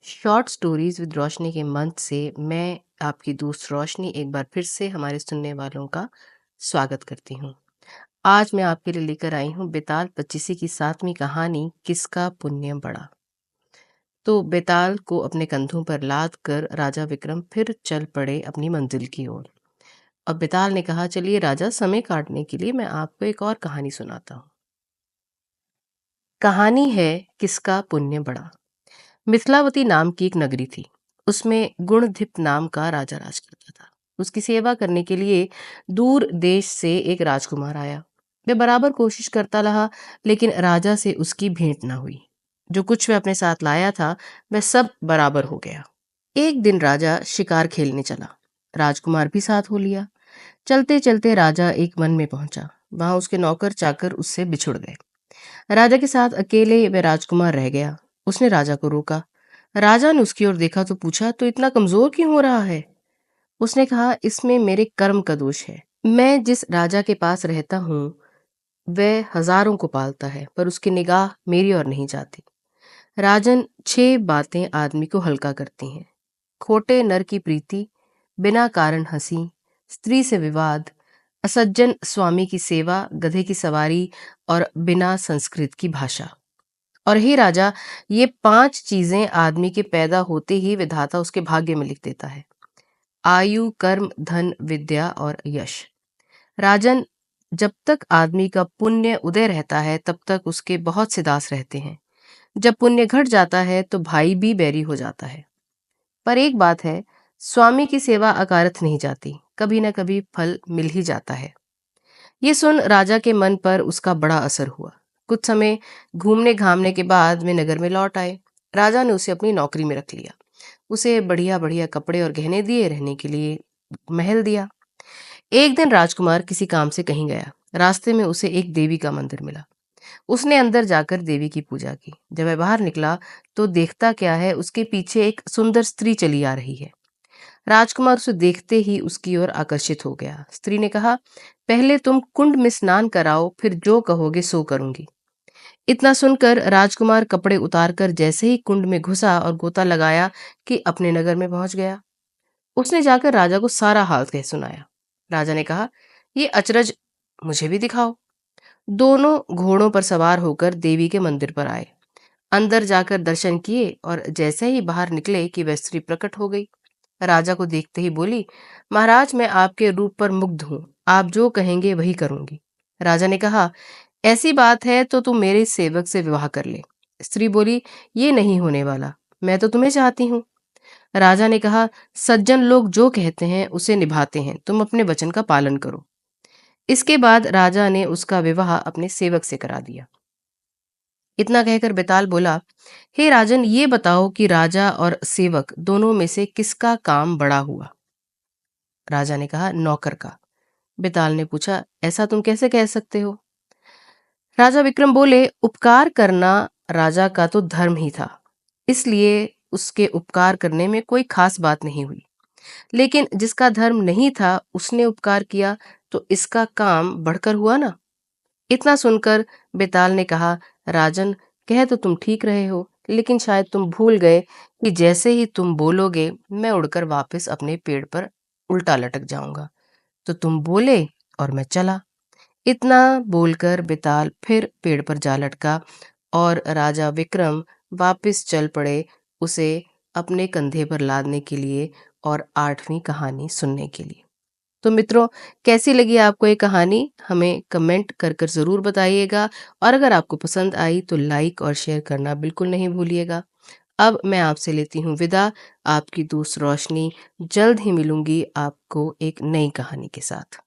Short stories with रोशनी के मंच से मैं आपकी दोस्त रोशनी एक बार फिर से हमारे सुनने वालों का स्वागत करती हूँ। आज मैं आपके लिए लेकर आई हूँ बेताल पच्चीसी की 7वीं कहानी, किसका पुण्य बड़ा। तो बेताल को अपने कंधों पर लाद कर राजा विक्रम फिर चल पड़े अपनी मंजिल की ओर। अब बेताल ने कहा, चलिए राजा, समय काटने के लिए मैं आपको एक और कहानी सुनाता हूँ। कहानी है किसका पुण्य बड़ा। मिथिलावती नाम की एक नगरी थी। उसमें गुणधिप नाम का राजा राज करता था। उसकी सेवा करने के लिए दूर देश से एक राजकुमार आया। वह बराबर कोशिश करता रहा, लेकिन राजा से उसकी भेंट ना हुई। जो कुछ वह अपने साथ लाया था वह सब बराबर हो गया। एक दिन राजा शिकार खेलने चला। राजकुमार भी साथ हो लिया। चलते चलते राजा एक वन में पहुंचा। वहां उसके नौकर चाकर उससे बिछुड़ गए। राजा के साथ अकेले वह राजकुमार रह गया। उसने राजा को रोका। राजा ने उसकी ओर देखा तो पूछा, तो इतना कमजोर क्यों हो रहा है? उसने कहा, इसमें मेरे कर्म का दोष है। मैं जिस राजा के पास रहता हूँ वह हजारों को पालता है, पर उसकी निगाह मेरी ओर नहीं जाती। राजन, 6 बातें आदमी को हल्का करती हैं: खोटे नर की प्रीति, बिना कारण हंसी, स्त्री से विवाद, असज्जन स्वामी की सेवा, गधे की सवारी और बिना संस्कृत की भाषा। और हे राजा, ये 5 चीजें आदमी के पैदा होते ही विधाता उसके भाग्य में लिख देता है: आयु, कर्म, धन, विद्या और यश। राजन, जब तक आदमी का पुण्य उदय रहता है तब तक उसके बहुत से दास रहते हैं। जब पुण्य घट जाता है तो भाई भी बैरी हो जाता है। पर एक बात है, स्वामी की सेवा अकारथ नहीं जाती, कभी न कभी फल मिल ही जाता है। ये सुन राजा के मन पर उसका बड़ा असर हुआ। कुछ समय घूमने घामने के बाद वे नगर में लौट आए। राजा ने उसे अपनी नौकरी में रख लिया। उसे बढ़िया बढ़िया कपड़े और गहने दिए, रहने के लिए महल दिया। एक दिन राजकुमार किसी काम से कहीं गया। रास्ते में उसे एक देवी का मंदिर मिला। उसने अंदर जाकर देवी की पूजा की। जब वह बाहर निकला तो देखता क्या है, उसके पीछे एक सुंदर स्त्री चली आ रही है। राजकुमार उसे देखते ही उसकी ओर आकर्षित हो गया। स्त्री ने कहा, पहले तुम कुंड में स्नान कराओ, फिर जो कहोगे सो करूंगी। इतना सुनकर राजकुमार कपड़े उतारकर जैसे ही कुंड में घुसा और गोता लगाया कि अपने नगर में पहुंच गया। उसने जाकर राजा को सारा हाल कह सुनाया। राजा ने कहा, ये अचरज मुझे भी दिखाओ। दोनों घोड़ों पर सवार होकर देवी के मंदिर पर आए। अंदर जाकर दर्शन किए और जैसे ही बाहर निकले कि वह स्त्री प्रकट हो गई। राजा को देखते ही बोली, महाराज, मैं आपके रूप पर मुग्ध हूँ, आप जो कहेंगे वही करूंगी। राजा ने कहा, ऐसी बात है तो तुम मेरे सेवक से विवाह कर ले। स्त्री बोली, ये नहीं होने वाला, मैं तो तुम्हें चाहती हूँ। राजा ने कहा, सज्जन लोग जो कहते हैं उसे निभाते हैं, तुम अपने वचन का पालन करो। इसके बाद राजा ने उसका विवाह अपने सेवक से करा दिया। इतना कहकर बेताल बोला, हे राजन, ये बताओ कि राजा और सेवक दोनों में से किसका काम बड़ा हुआ? राजा ने कहा, नौकर का। बेताल ने पूछा, ऐसा तुम कैसे कह सकते हो? राजा विक्रम बोले, उपकार करना राजा का तो धर्म ही था, इसलिए उसके उपकार करने में कोई खास बात नहीं हुई। लेकिन जिसका धर्म नहीं था उसने उपकार किया, तो इसका काम बढ़कर हुआ ना। इतना सुनकर बेताल ने कहा, राजन, कह तो तुम ठीक रहे हो, लेकिन शायद तुम भूल गए कि जैसे ही तुम बोलोगे मैं उड़कर वापस अपने पेड़ पर उल्टा लटक जाऊंगा। तो तुम बोले और मैं चला। इतना बोलकर बेताल फिर पेड़ पर जा लटका और राजा विक्रम वापस चल पड़े उसे अपने कंधे पर लादने के लिए और 8वीं कहानी सुनने के लिए। तो मित्रों, कैसी लगी आपको ये कहानी? हमें कमेंट कर कर ज़रूर बताइएगा, और अगर आपको पसंद आई तो लाइक और शेयर करना बिल्कुल नहीं भूलिएगा। अब मैं आपसे लेती हूँ विदा। आपकी दोस्त रोशनी। जल्द ही मिलूंगी आपको एक नई कहानी के साथ।